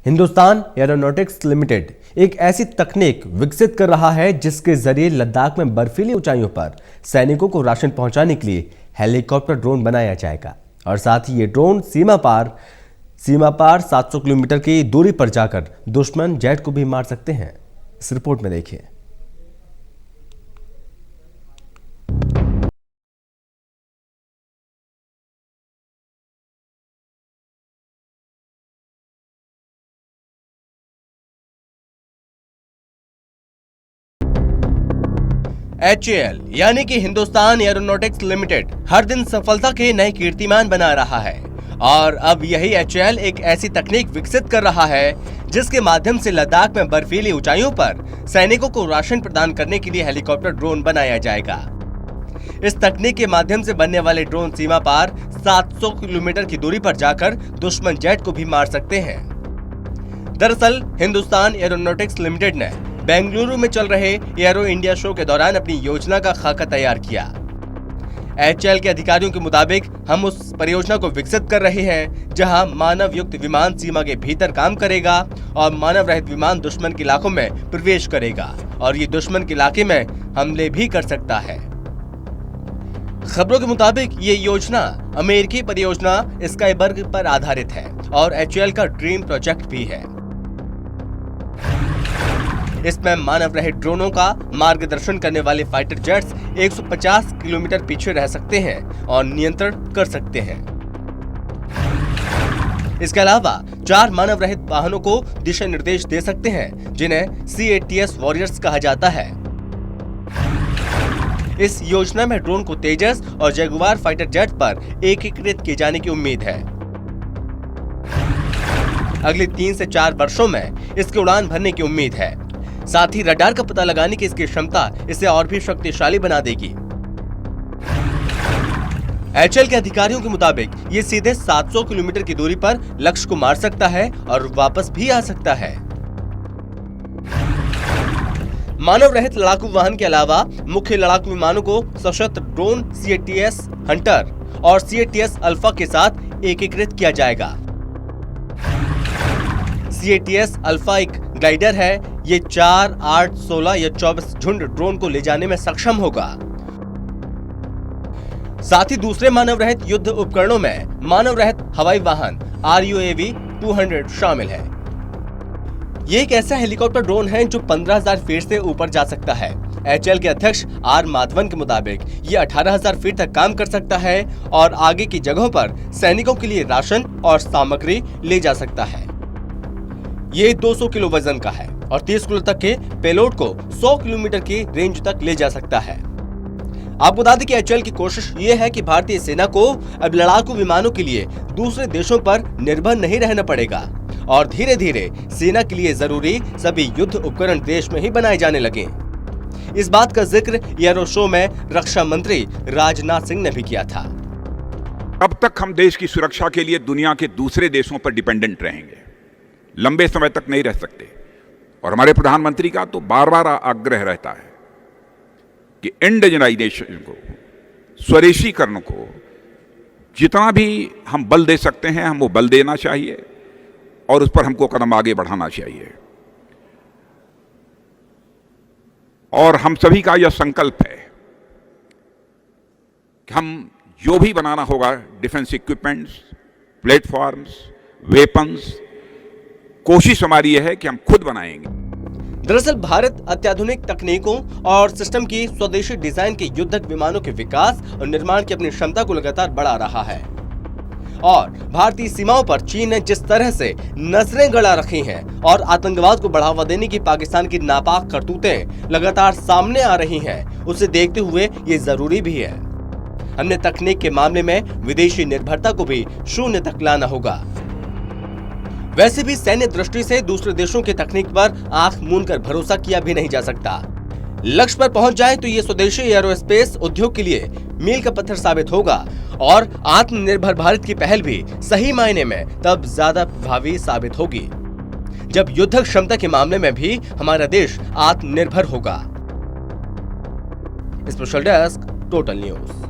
Hindustan aeronautics limited एक ऐसी तकनीक विकसित कर रहा है जिसके जरिए लद्दाख में बर्फीली ऊंचाइयों पर सैनिकों को राशन पहुंचाने के लिए हेलीकॉप्टर ड्रोन बनाया जाएगा। और साथ ही ये ड्रोन सीमा पार 700 किलोमीटर की दूरी पर जाकर दुश्मन जेट को भी मार सकते हैं। इस रिपोर्ट में देखिए। HAL यानी कि हिंदुस्तान एरोनॉटिक्स लिमिटेड हर दिन सफलता के नए कीर्तिमान बना रहा है और अब यही HAL एक ऐसी तकनीक विकसित कर रहा है जिसके माध्यम से लद्दाख में बर्फीली ऊंचाइयों पर सैनिकों को राशन प्रदान करने के लिए हेलीकॉप्टर ड्रोन बनाया जाएगा। इस तकनीक के माध्यम से बनने वाले ड्रोन सीमा पार 700 किलोमीटर की दूरी पर जाकर दुश्मन जेट को भी मार सकते हैं। दरअसल हिंदुस्तान एरोनॉटिक्स लिमिटेड ने बेंगलुरु में चल रहे एरो इंडिया शो के दौरान अपनी योजना का खाका तैयार किया। HAL के अधिकारियों के मुताबिक हम उस परियोजना को विकसित कर रहे हैं जहां मानव युक्त विमान सीमा के भीतर काम करेगा और मानव रहित विमान दुश्मन के इलाकों में प्रवेश करेगा और ये दुश्मन के इलाके में हमले भी कर सकता है। खबरों के मुताबिक ये योजना अमेरिकी परियोजना स्काईबर्ग पर आधारित है और HAL का ड्रीम प्रोजेक्ट भी है। इसमें मानव रहित ड्रोनों का मार्गदर्शन करने वाले फाइटर जेट्स 150 किलोमीटर पीछे रह सकते हैं और नियंत्रण कर सकते हैं। इसके अलावा 4 मानव रहित वाहनों को दिशा निर्देश दे सकते हैं जिन्हें CATS वॉरियर्स कहा जाता है। इस योजना में ड्रोन को तेजस और जगुआर फाइटर जेट पर एकीकृत किए जाने की उम्मीद है। अगले 3 से 4 वर्षों में इसकी उड़ान भरने की उम्मीद है। साथ ही रडार का पता लगाने की इसकी क्षमता इसे और भी शक्तिशाली बना देगी। HAL के अधिकारियों के मुताबिक ये सीधे 700 किलोमीटर की दूरी पर लक्ष्य को मार सकता है और वापस भी आ सकता है। मानव रहित लड़ाकू वाहन के अलावा मुख्य लड़ाकू विमानों को सशस्त्र ड्रोन CATS हंटर और CATS अल्फा के साथ एकीकृत किया जाएगा। CATS अल्फा एक ग्लाइडर है। ये 4, 8, 16 या 24 झुंड ड्रोन को ले जाने में सक्षम होगा। साथ ही दूसरे मानव रहित युद्ध उपकरणों में मानव रहित हवाई वाहन RUAV 200 शामिल है। ये एक ऐसा हेलीकॉप्टर ड्रोन है जो 15,000 फीट से ऊपर जा सकता है। HAL के अध्यक्ष R माधवन के मुताबिक ये 18,000 फीट तक काम कर सकता है और आगे की जगहों पर सैनिकों के लिए राशन और सामग्री ले जा सकता है। ये 200 किलो वजन का है और 30 किलो तक के पेलोड को 100 किलोमीटर की रेंज तक ले जा सकता है। आपको बता दें कि HAL की कोशिश ये है कि भारतीय सेना को अब लड़ाकू विमानों के लिए दूसरे देशों पर निर्भर नहीं रहना पड़ेगा और धीरे धीरे सेना के लिए जरूरी सभी युद्ध उपकरण देश में ही बनाए जाने लगे। इस बात का जिक्र एरो शो में रक्षा मंत्री राजनाथ सिंह ने भी किया था। अब तक हम देश की सुरक्षा के लिए दुनिया के दूसरे देशों पर डिपेंडेंट रहेंगे, लंबे समय तक नहीं रह सकते। और हमारे प्रधानमंत्री का तो बार बार आग्रह रहता है कि इंडिजिनाइजेशन को, स्वदेशीकरण को जितना भी हम बल दे सकते हैं हम वो बल देना चाहिए और उस पर हमको कदम आगे बढ़ाना चाहिए। और हम सभी का यह संकल्प है कि हम जो भी बनाना होगा, डिफेंस इक्विपमेंट्स, प्लेटफॉर्म्स, वेपन्स, कोशिश हमारी यह है कि हम खुद बनाएंगे। दरअसल भारत अत्याधुनिक तकनीकों और सिस्टम की स्वदेशी डिजाइन के युद्धक विमानों के विकास और निर्माण की अपनी क्षमता को लगातार बढ़ा रहा है। और भारतीय सीमाओं पर चीन ने जिस तरह से नजरें गड़ा रखी हैं और आतंकवाद को बढ़ावा देने की पाकिस्तान की नापाक करतूतें लगातार सामने आ रही हैं, उसे देखते हुए ये जरूरी भी है हमने तकनीक के मामले में विदेशी निर्भरता को भी शून्य तक लाना होगा। वैसे भी सैन्य दृष्टि से दूसरे देशों की तकनीक पर आंख मूंद कर भरोसा किया भी नहीं जा सकता। लक्ष्य पर पहुंच जाए तो ये स्वदेशी एरोस्पेस उद्योग के लिए मील का पत्थर साबित होगा और आत्मनिर्भर भारत की पहल भी सही मायने में तब ज्यादा प्रभावी साबित होगी जब युद्धक क्षमता के मामले में भी हमारा देश आत्मनिर्भर होगा। Special desk, total news.